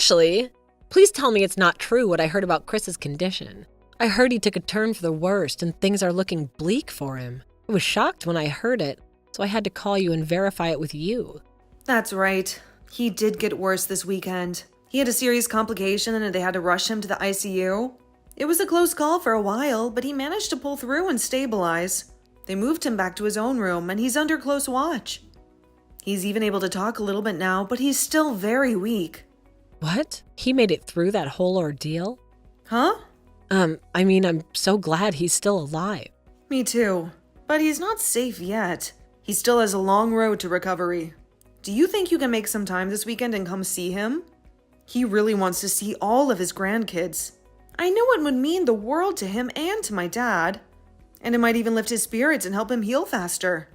Ashley, please tell me it's not true what I heard about Chris's condition. I heard he took a turn for the worst and things are looking bleak for him. I was shocked when I heard it, so I had to call you and verify it with you. That's right. He did get worse this weekend. He had a serious complication and they had to rush him to the ICU. It was a close call for a while, but he managed to pull through and stabilize. They moved him back to his own room and he's under close watch. He's even able to talk a little bit now, but he's still very weak. What? He made it through that whole ordeal? Huh? I'm so glad he's still alive. Me too. But he's not safe yet. He still has a long road to recovery. Do you think you can make some time this weekend and come see him? He really wants to see all of his grandkids. I know it would mean the world to him and to my dad. And it might even lift his spirits and help him heal faster.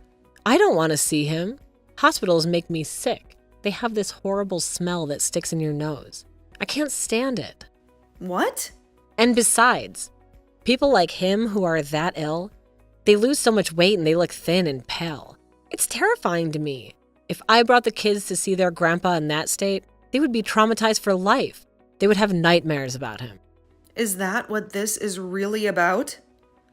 I don't want to see him. Hospitals make me sick. They have this horrible smell that sticks in your nose. I can't stand it. What? And besides, people like him who are that ill, they lose so much weight and they look thin and pale. It's terrifying to me. If I brought the kids to see their grandpa in that state, they would be traumatized for life. They would have nightmares about him. Is that what this is really about?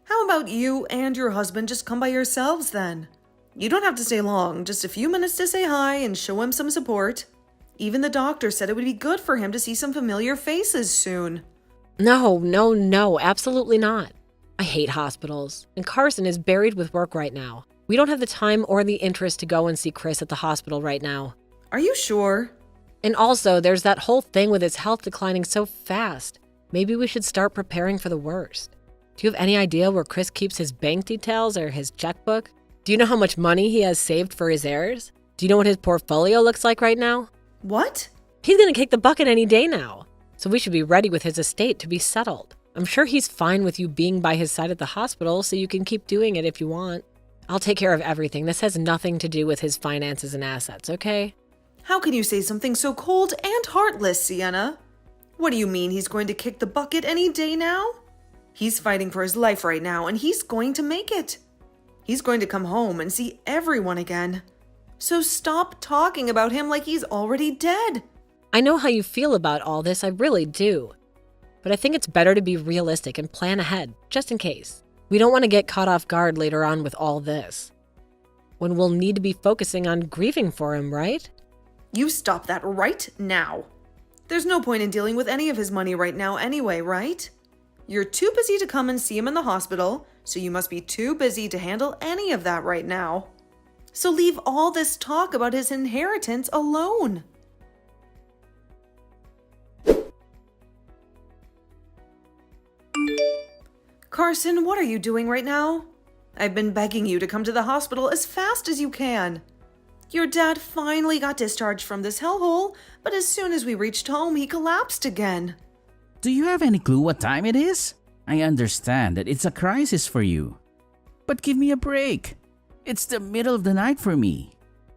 How about you and your husband just come by yourselves then? You don't have to stay long, just a few minutes to say hi and show him some support. Even the doctor said it would be good for him to see some familiar faces soon. No, absolutely not. I hate hospitals, and Carson is buried with work right now. We don't have the time or the interest to go and see Chris at the hospital right now. Are you sure? And also, there's that whole thing with his health declining so fast. Maybe we should start preparing for the worst. Do you have any idea where Chris keeps his bank details or his checkbook? Do you know how much money he has saved for his heirs? Do you know what his portfolio looks like right now? What? He's gonna kick the bucket any day now. So we should be ready with his estate to be settled. I'm sure he's fine with you being by his side at the hospital, so you can keep doing it if you want. I'll take care of everything. This has nothing to do with his finances and assets, okay? How can you say something so cold and heartless, Sienna? What do you mean he's going to kick the bucket any day now? He's fighting for his life right now, and he's going to make it. He's going to come home and see everyone again. So stop talking about him like he's already dead. I know how you feel about all this, I really do. But I think it's better to be realistic and plan ahead, just in case. We don't want to get caught off guard later on with all this, when we'll need to be focusing on grieving for him, right? You stop that right now. There's no point in dealing with any of his money right now anyway, right? You're too busy to come and see him in the hospital, so you must be too busy to handle any of that right now. So leave all this talk about his inheritance alone. Carson, what are you doing right now? I've been begging you to come to the hospital as fast as you can. Your dad finally got discharged from this hellhole, but as soon as we reached home, he collapsed again. Do you have any clue what time it is? I understand that it's a crisis for you. But give me a break. It's the middle of the night for me.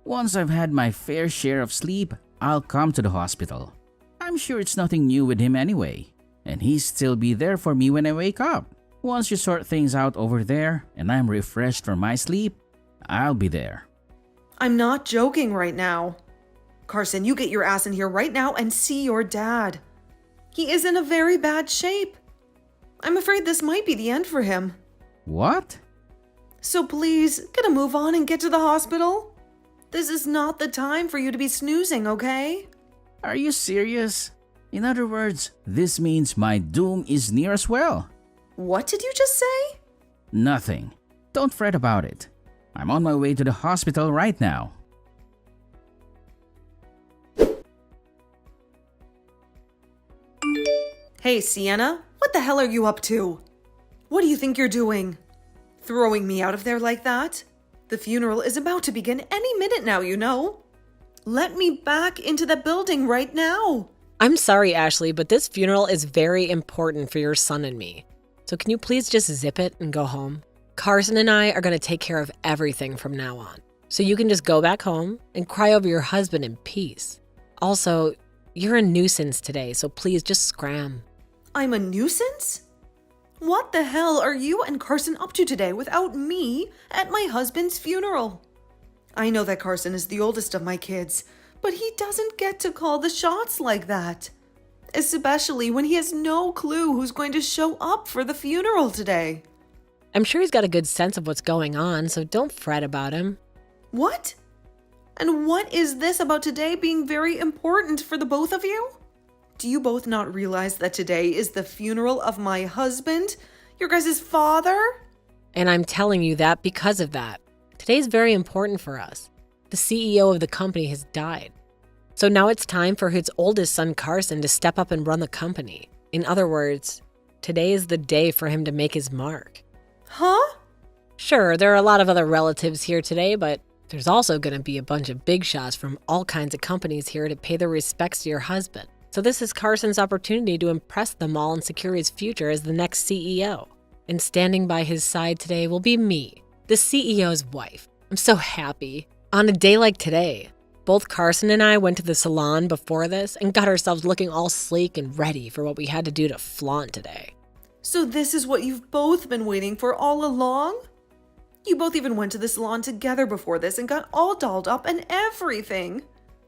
Once I've had my fair share of sleep, I'll come to the hospital. I'm sure it's nothing new with him anyway, and he'll still be there for me when I wake up. Once you sort things out over there and I'm refreshed from my sleep, I'll be there. I'm not joking right now. Carson, you get your ass in here right now and see your dad. He is in a very bad shape. I'm afraid this might be the end for him. What? So please, get a move on and get to the hospital. This is not the time for you to be snoozing, okay? Are you serious? In other words, this means my doom is near as well. What did you just say? Nothing. Don't fret about it. I'm on my way to the hospital right now. Hey, Sienna, what the hell are you up to? What do you think you're doing? Throwing me out of there like that? The funeral is about to begin any minute now, you know. Let me back into the building right now. I'm sorry, Ashley, but this funeral is very important for your son and me. So can you please just zip it and go home? Carson and I are going to take care of everything from now on. So you can just go back home and cry over your husband in peace. Also, you're a nuisance today, so please just scram. I'm a nuisance? What the hell are you and Carson up to today without me at my husband's funeral? I know that Carson is the oldest of my kids, but he doesn't get to call the shots like that. especially when he has no clue who's going to show up for the funeral today. I'm sure he's got a good sense of what's going on, so don't fret about him. What? And what is this about today being very important for the both of you? Do you both not realize that today is the funeral of my husband, your guys' father? And I'm telling you that because of that. Today's very important for us. The CEO of the company has died. So now it's time for his oldest son, Carson, to step up and run the company. In other words, today is the day for him to make his mark. Huh? Sure, there are a lot of other relatives here today, but there's also going to be a bunch of big shots from all kinds of companies here to pay their respects to your husband. So this is Carson's opportunity to impress them all and secure his future as the next CEO. And standing by his side today will be me, the CEO's wife. I'm so happy. On a day like today, both Carson and I went to the salon before this and got ourselves looking all sleek and ready for what we had to do to flaunt today. So this is what you've both been waiting for all along? You both even went to the salon together before this and got all dolled up and everything.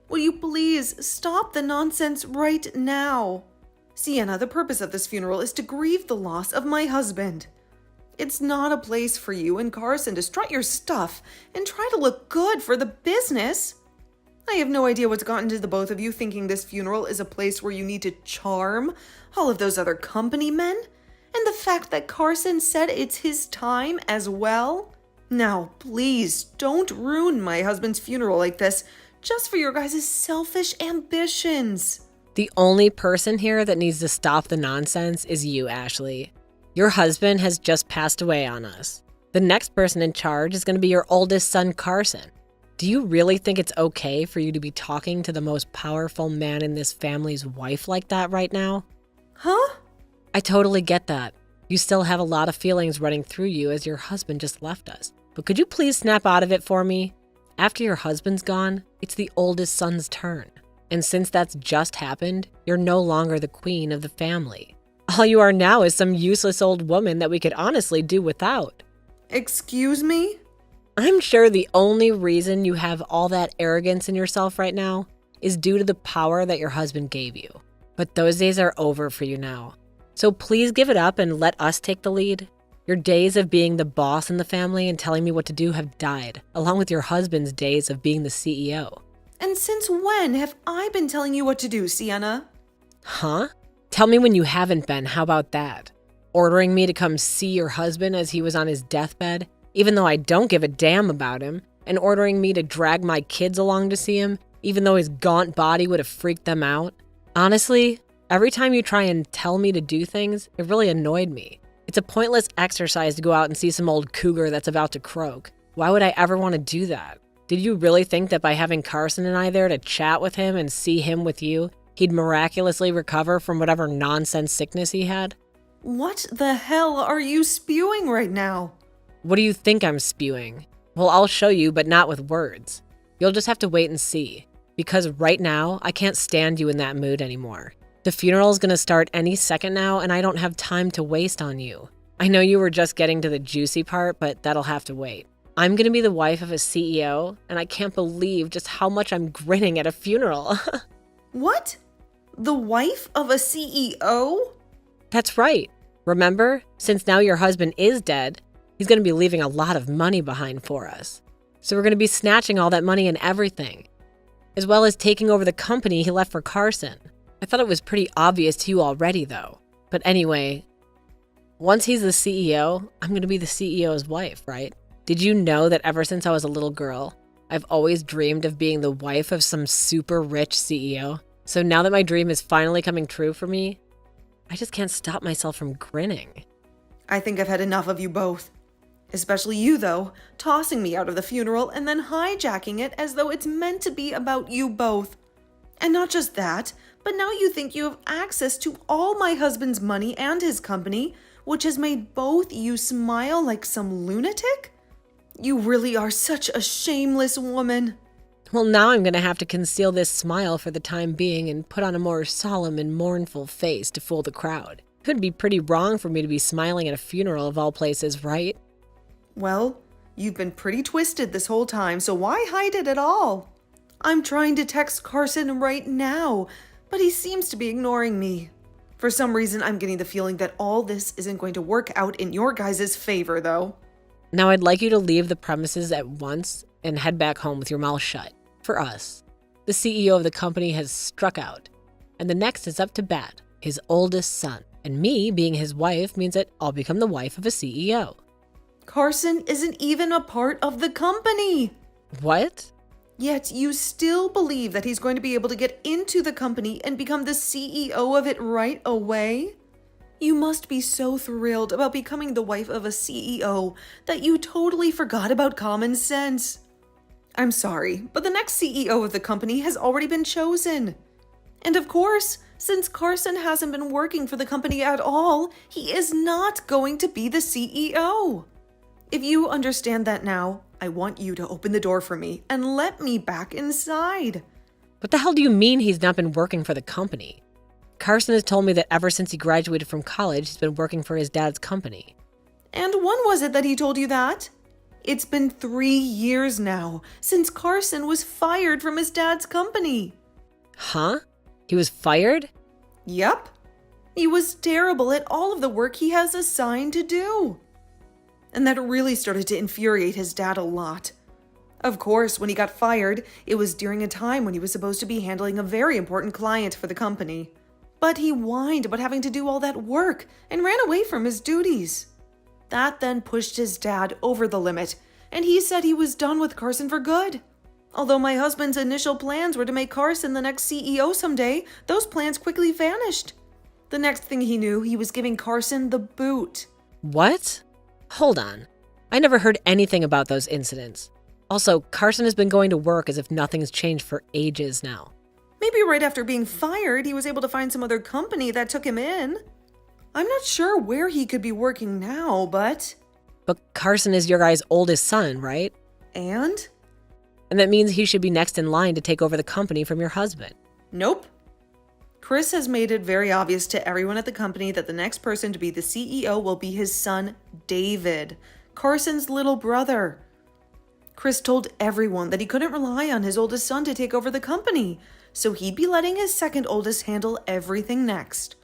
Will you please stop the nonsense right now? Sienna, the purpose of this funeral is to grieve the loss of my husband. It's not a place for you and Carson to strut your stuff and try to look good for the business. I have no idea what's gotten to the both of you thinking this funeral is a place where you need to charm all of those other company men, and the fact that Carson said it's his time as well. Now, please don't ruin my husband's funeral like this just for your guys' selfish ambitions. The only person here that needs to stop the nonsense is you, Ashley. Your husband has just passed away on us. The next person in charge is going to be your oldest son, Carson. Do you really think it's okay for you to be talking to the most powerful man in this family's wife like that right now? Huh? I totally get that. You still have a lot of feelings running through you as your husband just left us. But could you please snap out of it for me? After your husband's gone, it's the oldest son's turn. And since that's just happened, you're no longer the queen of the family. All you are now is some useless old woman that we could honestly do without. Excuse me? I'm sure the only reason you have all that arrogance in yourself right now is due to the power that your husband gave you. But those days are over for you now. So please give it up and let us take the lead. Your days of being the boss in the family and telling me what to do have died, along with your husband's days of being the CEO. And since when have I been telling you what to do, Sienna? Huh? Tell me when you haven't been, how about that? Ordering me to come see your husband as he was on his deathbed, even though I don't give a damn about him, and ordering me to drag my kids along to see him, even though his gaunt body would have freaked them out. Honestly, every time you try and tell me to do things, it really annoyed me. It's a pointless exercise to go out and see some old cougar that's about to croak. Why would I ever want to do that? Did you really think that by having Carson and I there to chat with him and see him with you, he'd miraculously recover from whatever nonsense sickness he had? What the hell are you spewing right now? What do you think I'm spewing? Well, I'll show you, but not with words. You'll just have to wait and see. Because right now, I can't stand you in that mood anymore. The funeral's gonna start any second now, and I don't have time to waste on you. I know you were just getting to the juicy part, but that'll have to wait. I'm gonna be the wife of a CEO, and I can't believe just how much I'm grinning at a funeral. What? The wife of a CEO? That's right. Remember, since now your husband is dead, he's gonna be leaving a lot of money behind for us. So we're gonna be snatching all that money and everything, as well as taking over the company he left for Carson. I thought it was pretty obvious to you already, though. But anyway, once he's the CEO, I'm going to be the CEO's wife, right? Did you know that ever since I was a little girl, I've always dreamed of being the wife of some super rich CEO? So now that my dream is finally coming true for me, I just can't stop myself from grinning. I think I've had enough of you both. Especially you, though, tossing me out of the funeral and then hijacking it as though it's meant to be about you both. And not just that, but now you think you have access to all my husband's money and his company, which has made both you smile like some lunatic? You really are such a shameless woman. Well, now I'm going to have to conceal this smile for the time being and put on a more solemn and mournful face to fool the crowd. It would be pretty wrong for me to be smiling at a funeral of all places, right? Well, you've been pretty twisted this whole time, so why hide it at all? I'm trying to text Carson right now, but he seems to be ignoring me. For some reason, I'm getting the feeling that all this isn't going to work out in your guys' favor, though. Now I'd like you to leave the premises at once and head back home with your mouth shut. For us, the CEO of the company has struck out, and the next is up to bat, his oldest son. And me being his wife means that I'll become the wife of a CEO. Carson isn't even a part of the company. What? Yet you still believe that he's going to be able to get into the company and become the CEO of it right away? You must be so thrilled about becoming the wife of a CEO that you totally forgot about common sense. I'm sorry, but the next CEO of the company has already been chosen. And of course, since Carson hasn't been working for the company at all, he is not going to be the CEO. If you understand that now, I want you to open the door for me and let me back inside. What the hell do you mean he's not been working for the company? Carson has told me that ever since he graduated from college, he's been working for his dad's company. And when was it that he told you that? It's been 3 years now since Carson was fired from his dad's company. Huh? He was fired? Yep. He was terrible at all of the work he has assigned to do. And that really started to infuriate his dad a lot. Of course, when he got fired, it was during a time when he was supposed to be handling a very important client for the company. But he whined about having to do all that work and ran away from his duties. That then pushed his dad over the limit, and he said he was done with Carson for good. Although my husband's initial plans were to make Carson the next CEO someday, those plans quickly vanished. The next thing he knew, he was giving Carson the boot. What? Hold on. I never heard anything about those incidents. Also, Carson has been going to work as if nothing's changed for ages now. Maybe right after being fired, he was able to find some other company that took him in. I'm not sure where he could be working now, but... But Carson is your guy's oldest son, right? And? And that means he should be next in line to take over the company from your husband. Nope. Chris has made it very obvious to everyone at the company that the next person to be the CEO will be his son, David, Carson's little brother. Chris told everyone that he couldn't rely on his oldest son to take over the company, so he'd be letting his second oldest handle everything next.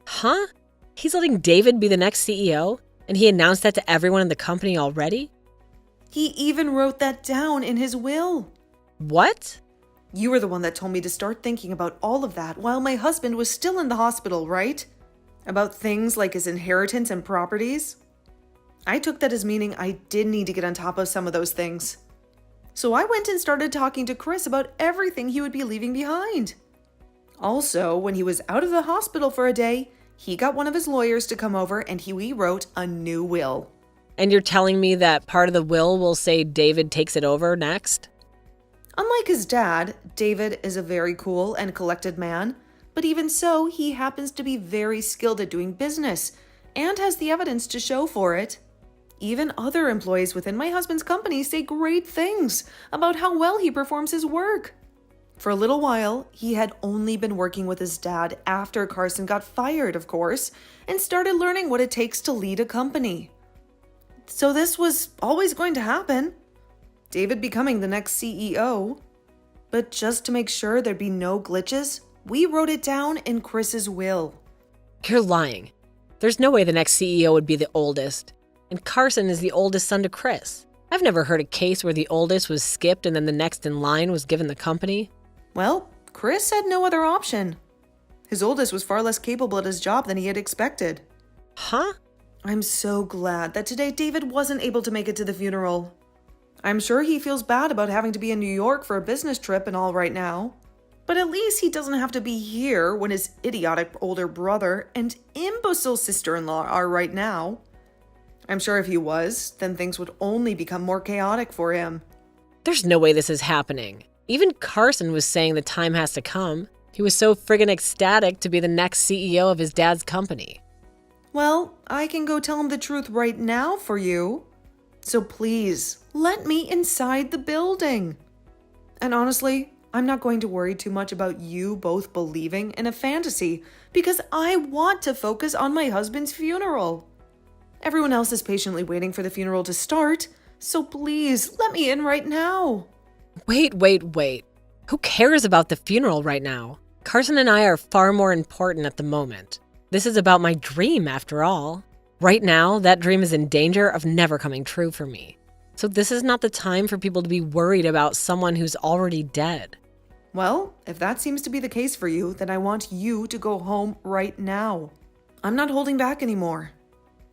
Huh? He's letting David be the next CEO? And he announced that to everyone in the company already? He even wrote that down in his will. What? You were the one that told me to start thinking about all of that while my husband was still in the hospital, right? About things like his inheritance and properties? I took that as meaning I did need to get on top of some of those things. So I went and started talking to Chris about everything he would be leaving behind. Also, when he was out of the hospital for a day, he got one of his lawyers to come over and he wrote a new will. And you're telling me that part of the will say David takes it over next? Unlike his dad, David is a very cool and collected man, but even so, he happens to be very skilled at doing business and has the evidence to show for it. Even other employees within my husband's company say great things about how well he performs his work. For a little while, he had only been working with his dad after Carson got fired, of course, and started learning what it takes to lead a company. So this was always going to happen. David becoming the next CEO. But just to make sure there'd be no glitches, we wrote it down in Chris's will. You're lying. There's no way the next CEO would be the oldest. And Carson is the oldest son to Chris. I've never heard a case where the oldest was skipped and then the next in line was given the company. Well, Chris had no other option. His oldest was far less capable at his job than he had expected. Huh? I'm so glad that today David wasn't able to make it to the funeral. I'm sure he feels bad about having to be in New York for a business trip and all right now. But at least he doesn't have to be here when his idiotic older brother and imbecile sister-in-law are right now. I'm sure if he was, then things would only become more chaotic for him. There's no way this is happening. Even Carson was saying the time has to come. He was so friggin' ecstatic to be the next CEO of his dad's company. Well, I can go tell him the truth right now for you. So please, let me inside the building. And honestly, I'm not going to worry too much about you both believing in a fantasy because I want to focus on my husband's funeral. Everyone else is patiently waiting for the funeral to start, so please let me in right now. Wait. Who cares about the funeral right now? Carson and I are far more important at the moment. This is about my dream, after all. Right now, that dream is in danger of never coming true for me. So this is not the time for people to be worried about someone who's already dead. Well, if that seems to be the case for you, then I want you to go home right now. I'm not holding back anymore.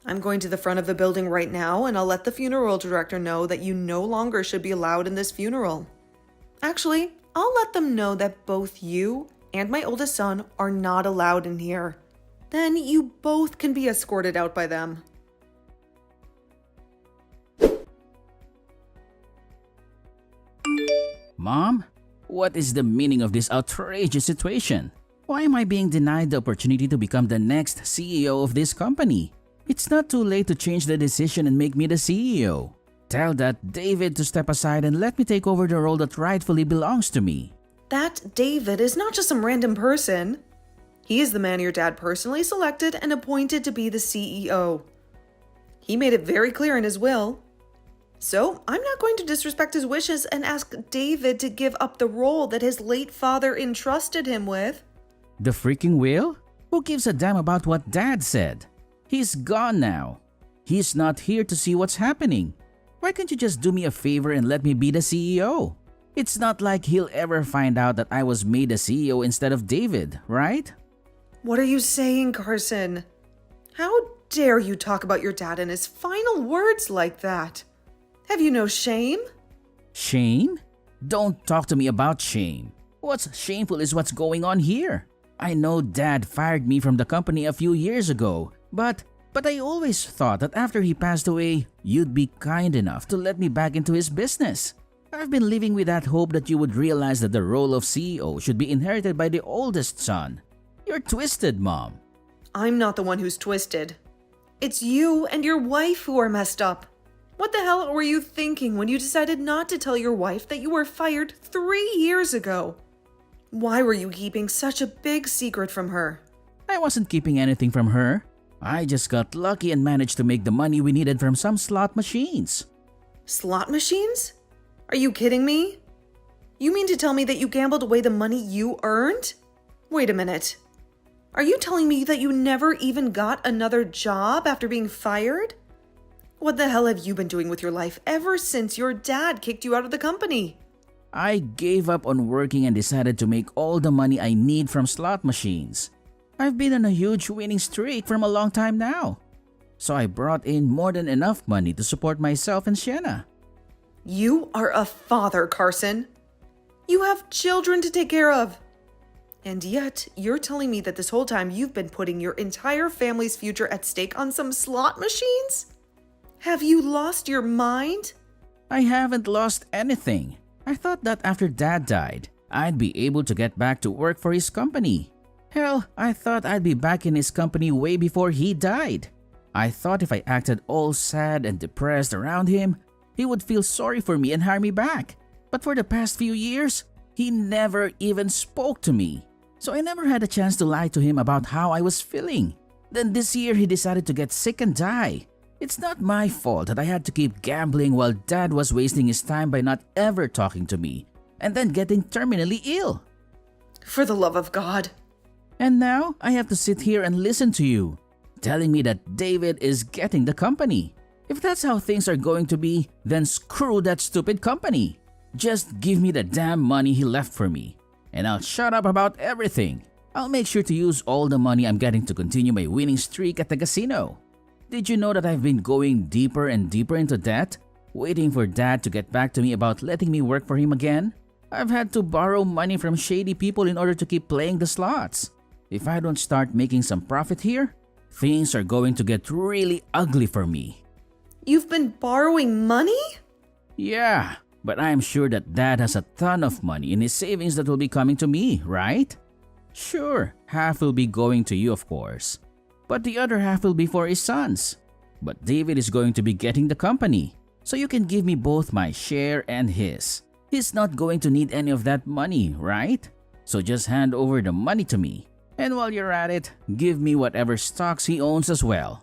I'm going to the front of the building right now, and I'll let the funeral director know that you no longer should be allowed in this funeral. Actually, I'll let them know that both you and my oldest son are not allowed in here. Then you both can be escorted out by them. Mom, what is the meaning of this outrageous situation? Why am I being denied the opportunity to become the next CEO of this company? It's not too late to change the decision and make me the CEO. Tell that David to step aside and let me take over the role that rightfully belongs to me. That David is not just some random person. He is the man your dad personally selected and appointed to be the CEO. He made it very clear in his will. So, I'm not going to disrespect his wishes and ask David to give up the role that his late father entrusted him with. The freaking will? Who gives a damn about what Dad said? He's gone now. He's not here to see what's happening. Why can't you just do me a favor and let me be the CEO? It's not like he'll ever find out that I was made the CEO instead of David, right? What are you saying, Carson? How dare you talk about your dad in his final words like that? Have you no shame? Shame? Don't talk to me about shame. What's shameful is what's going on here. I know Dad fired me from the company a few years ago, but I always thought that after he passed away, you'd be kind enough to let me back into his business. I've been living with that hope that you would realize that the role of CEO should be inherited by the oldest son. You're twisted, Mom. I'm not the one who's twisted. It's you and your wife who are messed up. What the hell were you thinking when you decided not to tell your wife that you were fired 3 years ago? Why were you keeping such a big secret from her? I wasn't keeping anything from her. I just got lucky and managed to make the money we needed from some slot machines. Slot machines? Are you kidding me? You mean to tell me that you gambled away the money you earned? Wait a minute. Are you telling me that you never even got another job after being fired? What the hell have you been doing with your life ever since your dad kicked you out of the company? I gave up on working and decided to make all the money I need from slot machines. I've been on a huge winning streak from a long time now. So I brought in more than enough money to support myself and Sienna. You are a father, Carson. You have children to take care of. And yet, you're telling me that this whole time you've been putting your entire family's future at stake on some slot machines? Have you lost your mind? I haven't lost anything. I thought that after Dad died, I'd be able to get back to work for his company. Hell, I thought I'd be back in his company way before he died. I thought if I acted all sad and depressed around him, he would feel sorry for me and hire me back. But for the past few years, he never even spoke to me. So I never had a chance to lie to him about how I was feeling. Then this year he decided to get sick and die. It's not my fault that I had to keep gambling while Dad was wasting his time by not ever talking to me and then getting terminally ill. For the love of God. And now I have to sit here and listen to you, telling me that David is getting the company. If that's how things are going to be, then screw that stupid company. Just give me the damn money he left for me, and I'll shut up about everything. I'll make sure to use all the money I'm getting to continue my winning streak at the casino. Did you know that I've been going deeper and deeper into debt, waiting for Dad to get back to me about letting me work for him again? I've had to borrow money from shady people in order to keep playing the slots. If I don't start making some profit here, things are going to get really ugly for me. You've been borrowing money? Yeah, but I'm sure that Dad has a ton of money in his savings that will be coming to me, right? Sure, half will be going to you, of course. But the other half will be for his sons. But David is going to be getting the company, so you can give me both my share and his. He's not going to need any of that money, right? So just hand over the money to me. And while you're at it, give me whatever stocks he owns as well.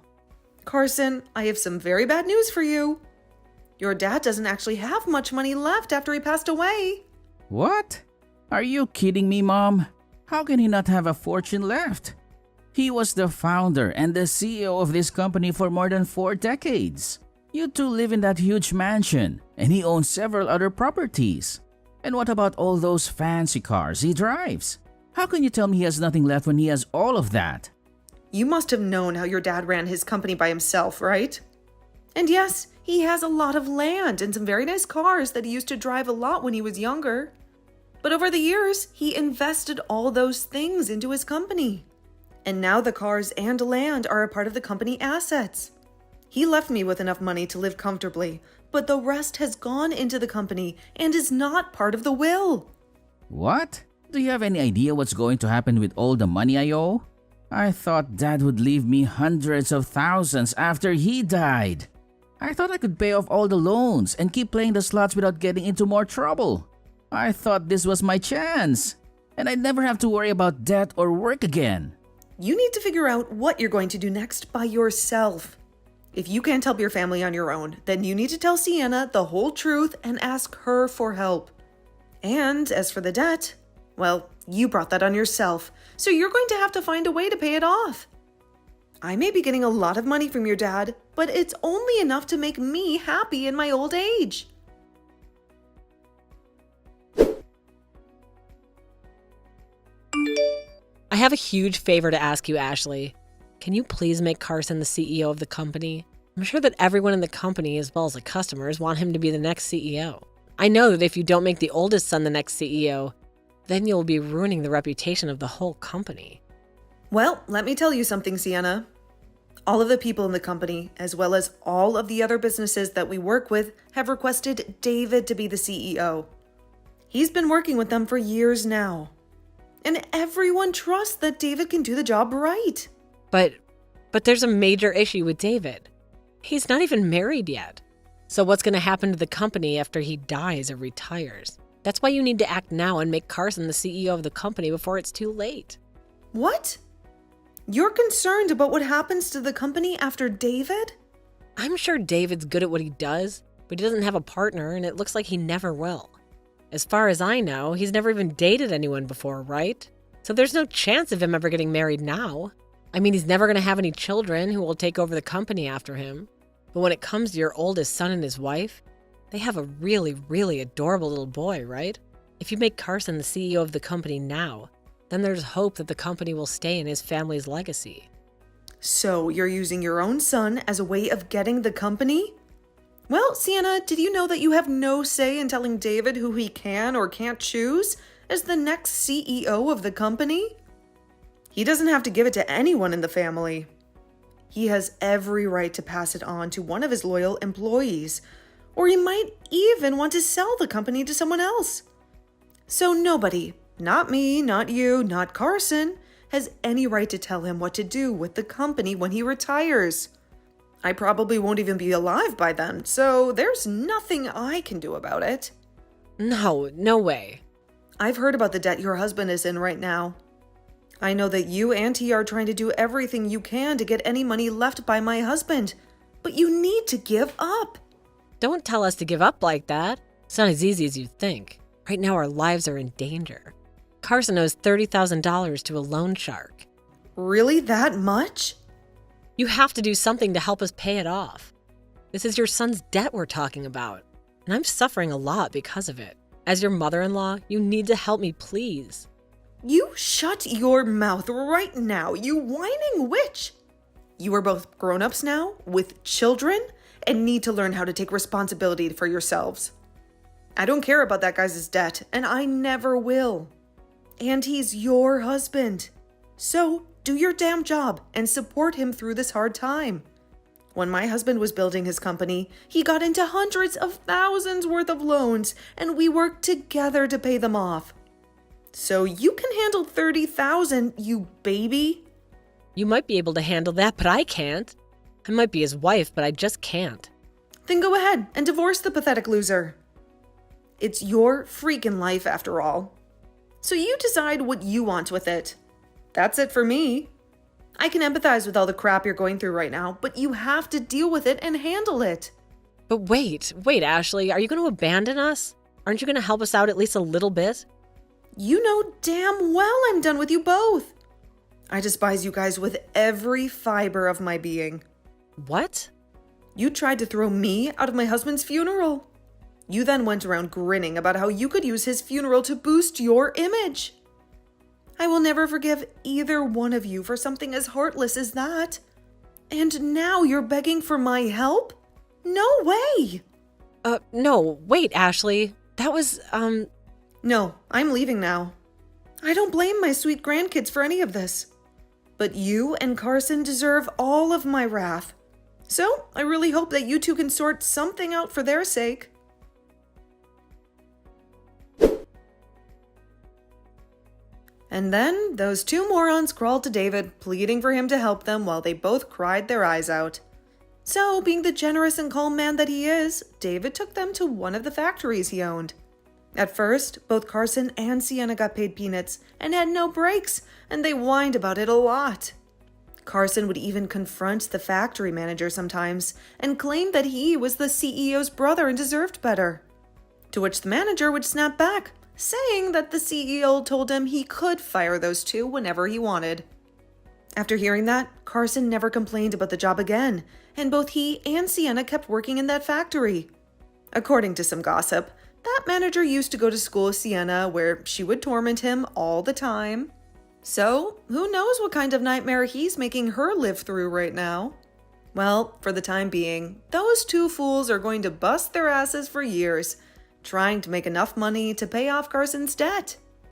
Carson, I have some very bad news for you. Your dad doesn't actually have much money left after he passed away. What? Are you kidding me, Mom? How can he not have a fortune left? He was the founder and the CEO of this company for more than 4 decades. You two live in that huge mansion, and he owns several other properties. And what about all those fancy cars he drives? How can you tell me he has nothing left when he has all of that? You must have known how your dad ran his company by himself, right? And yes, he has a lot of land and some very nice cars that he used to drive a lot when he was younger. But over the years, he invested all those things into his company. And now the cars and land are a part of the company assets. He left me with enough money to live comfortably, but the rest has gone into the company and is not part of the will. What? Do you have any idea what's going to happen with all the money I owe? I thought Dad would leave me hundreds of thousands after he died. I thought I could pay off all the loans and keep playing the slots without getting into more trouble. I thought this was my chance, and I'd never have to worry about debt or work again. You need to figure out what you're going to do next by yourself. If you can't help your family on your own, then you need to tell Sienna the whole truth and ask her for help. And as for the debt, well, you brought that on yourself, so you're going to have to find a way to pay it off. I may be getting a lot of money from your dad, but it's only enough to make me happy in my old age. I have a huge favor to ask you, Ashley. Can you please make Carson the CEO of the company? I'm sure that everyone in the company, as well as the customers, want him to be the next CEO. I know that if you don't make the oldest son the next CEO, then you'll be ruining the reputation of the whole company. Well, let me tell you something, Sienna. All of the people in the company, as well as all of the other businesses that we work with, have requested David to be the CEO. He's been working with them for years now. And everyone trusts that David can do the job right. But there's a major issue with David. He's not even married yet. So what's going to happen to the company after he dies or retires? That's why you need to act now and make Carson the CEO of the company before it's too late. What? You're concerned about what happens to the company after David? I'm sure David's good at what he does, but he doesn't have a partner and it looks like he never will. As far as I know, he's never even dated anyone before, right? So there's no chance of him ever getting married now. I mean, he's never going to have any children who will take over the company after him. But when it comes to your oldest son and his wife, they have a really, really adorable little boy, right? If you make Carson the CEO of the company now, then there's hope that the company will stay in his family's legacy. So you're using your own son as a way of getting the company? Well, Sienna, did you know that you have no say in telling David who he can or can't choose as the next CEO of the company? He doesn't have to give it to anyone in the family. He has every right to pass it on to one of his loyal employees, or he might even want to sell the company to someone else. So nobody, not me, not you, not Carson, has any right to tell him what to do with the company when he retires. I probably won't even be alive by then, so there's nothing I can do about it. No way. I've heard about the debt your husband is in right now. I know that you and he are trying to do everything you can to get any money left by my husband, but you need to give up. Don't tell us to give up like that. It's not as easy as you think. Right now our lives are in danger. Carson owes $30,000 to a loan shark. Really, that much? You have to do something to help us pay it off. This is your son's debt we're talking about, and I'm suffering a lot because of it. As your mother-in-law, you need to help me, please. You shut your mouth right now, you whining witch! You are both grown-ups now, with children, and need to learn how to take responsibility for yourselves. I don't care about that guy's debt, and I never will. And he's your husband. So, do your damn job and support him through this hard time. When my husband was building his company, he got into hundreds of thousands worth of loans, and we worked together to pay them off. So you can handle $30,000, you baby. You might be able to handle that, but I can't. I might be his wife, but I just can't. Then go ahead and divorce the pathetic loser. It's your freaking life after all. So you decide what you want with it. That's it for me. I can empathize with all the crap you're going through right now, but you have to deal with it and handle it. But wait, Ashley, are you going to abandon us? Aren't you going to help us out at least a little bit? You know damn well I'm done with you both. I despise you guys with every fiber of my being. What? You tried to throw me out of my husband's funeral. You then went around grinning about how you could use his funeral to boost your image. I will never forgive either one of you for something as heartless as that. And now you're begging for my help? No way! No, wait, Ashley. That was, No, I'm leaving now. I don't blame my sweet grandkids for any of this. But you and Carson deserve all of my wrath. So I really hope that you two can sort something out for their sake. And then those two morons crawled to David, pleading for him to help them while they both cried their eyes out. So, being the generous and calm man that he is, David took them to one of the factories he owned. At first, both Carson and Sienna got paid peanuts and had no breaks, and they whined about it a lot. Carson would even confront the factory manager sometimes and claim that he was the CEO's brother and deserved better. To which the manager would snap back, saying that the CEO told him he could fire those two whenever he wanted. After hearing that, Carson never complained about the job again, and both he and Sienna kept working in that factory. According to some gossip, that manager used to go to school with Sienna, where she would torment him all the time. So, who knows what kind of nightmare he's making her live through right now? Well, for the time being, those two fools are going to bust their asses for years, trying to make enough money to pay off Carson's debt.